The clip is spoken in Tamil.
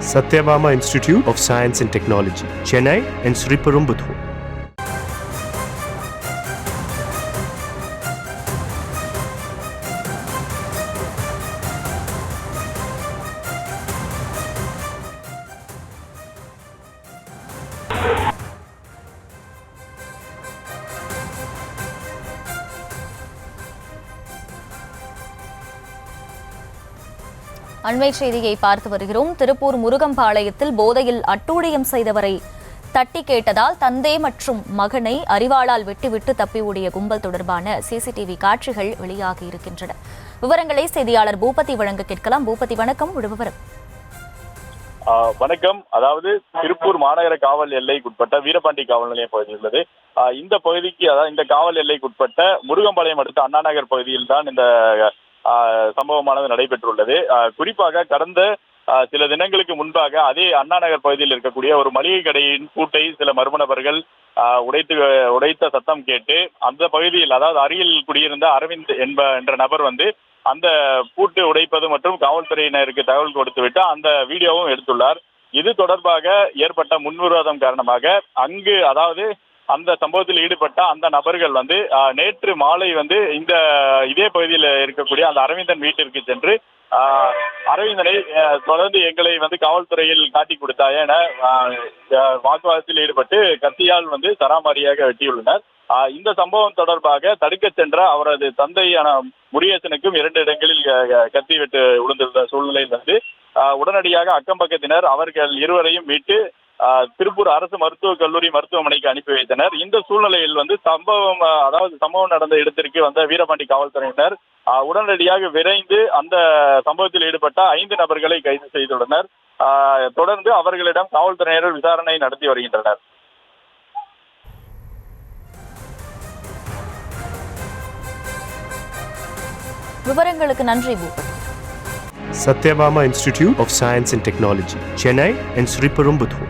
Satyabama Institute of Science and Technology, Chennai and Sriperumbudur. அண்மை செய்தியை பார்த்து வருகிறோம். திருப்பூர் முருகம்பாளையத்தில் போதையில் அட்டூழியம் செய்தவரை தட்டி கேட்டதால் தந்தை மற்றும் மகனை அரிவாளால் வெட்டிவிட்டு தப்பி ஓடிய கும்பல் தொடர்பான சிசிடிவி காட்சிகள் வெளியாகி இருக்கின்றன. விவரங்களை செய்தியாளர் பூபதி வழங்க கேட்கலாம். பூபதி, வணக்கம். விவரம். வணக்கம். அதாவது திருப்பூர் மாநகர காவல் எல்லைக்குட்பட்ட வீரபாண்டி காவல் நிலையம் பகுதி உள்ளது. இந்த பகுதிக்கு, அதாவது இந்த காவல் எல்லைக்குட்பட்ட முருகம்பாளையம் அடுத்த அண்ணா நகர் பகுதியில் தான் இந்த சம்பவமானது நடைபெற்றுள்ளது. குறிப்பாக கடந்த சில தினங்களுக்கு முன்பாக அதே அண்ணா நகர் பகுதியில் இருக்கக்கூடிய ஒரு மளிகை கடையின் பூட்டை சில மர்ம நபர்கள் உடைத்த சத்தம் கேட்டு அந்த பகுதியில், அதாவது அருகில் குடியிருந்த அரவிந்த் என்ற நபர் அந்த பூட்டு உடைப்பது மற்றும் காவல்துறையினருக்கு தகவல் கொடுத்துவிட்டு அந்த வீடியோவும் எடுத்துள்ளார். இது தொடர்பாக ஏற்பட்ட முன்விரோதம் காரணமாக அங்கு, அதாவது அந்த சம்பவத்தில் ஈடுபட்ட அந்த நபர்கள் நேற்று மாலை இதே பகுதியில் இருக்கக்கூடிய அந்த அரவிந்தன் வீட்டிற்கு சென்று அரவிந்தனை தொடர்ந்து எங்களை காவல்துறையில் காட்டி கொடுத்தாய் என வாக்குவாதத்தில் ஈடுபட்டு கத்தியால் சராமாரியாக வெட்டியுள்ளனர். இந்த சம்பவம் தொடர்பாக தடுக்க சென்ற அவரது தந்தையான முருகேசனுக்கும் 2 இடங்களில் கத்தி வெட்டு விழுந்துள்ள சூழ்நிலையில் உடனடியாக அக்கம் பக்கத்தினர் அவர்கள் இருவரையும் மீட்டு திருப்பூர் அரசு மருத்துவக் கல்லூரி மருத்துவமனைக்கு அனுப்பி வைத்தனர். இந்த சூழ்நிலையில் சம்பவம் நடந்த இடத்திற்கு வந்த வீரபாண்டி காவல்துறையினர் உடனடியாக விரைந்து அந்த சம்பவத்தில் ஈடுபட்ட 5 நபர்களை கைது செய்துள்ளனர். தொடர்ந்து அவர்களிடம் காவல்துறையினர் விசாரணை நடத்தி வருகின்றனர். விவரங்களுக்கு நன்றி Boopathi. Satyabama Institute of Science and Technology, Chennai and Sriperumbudur.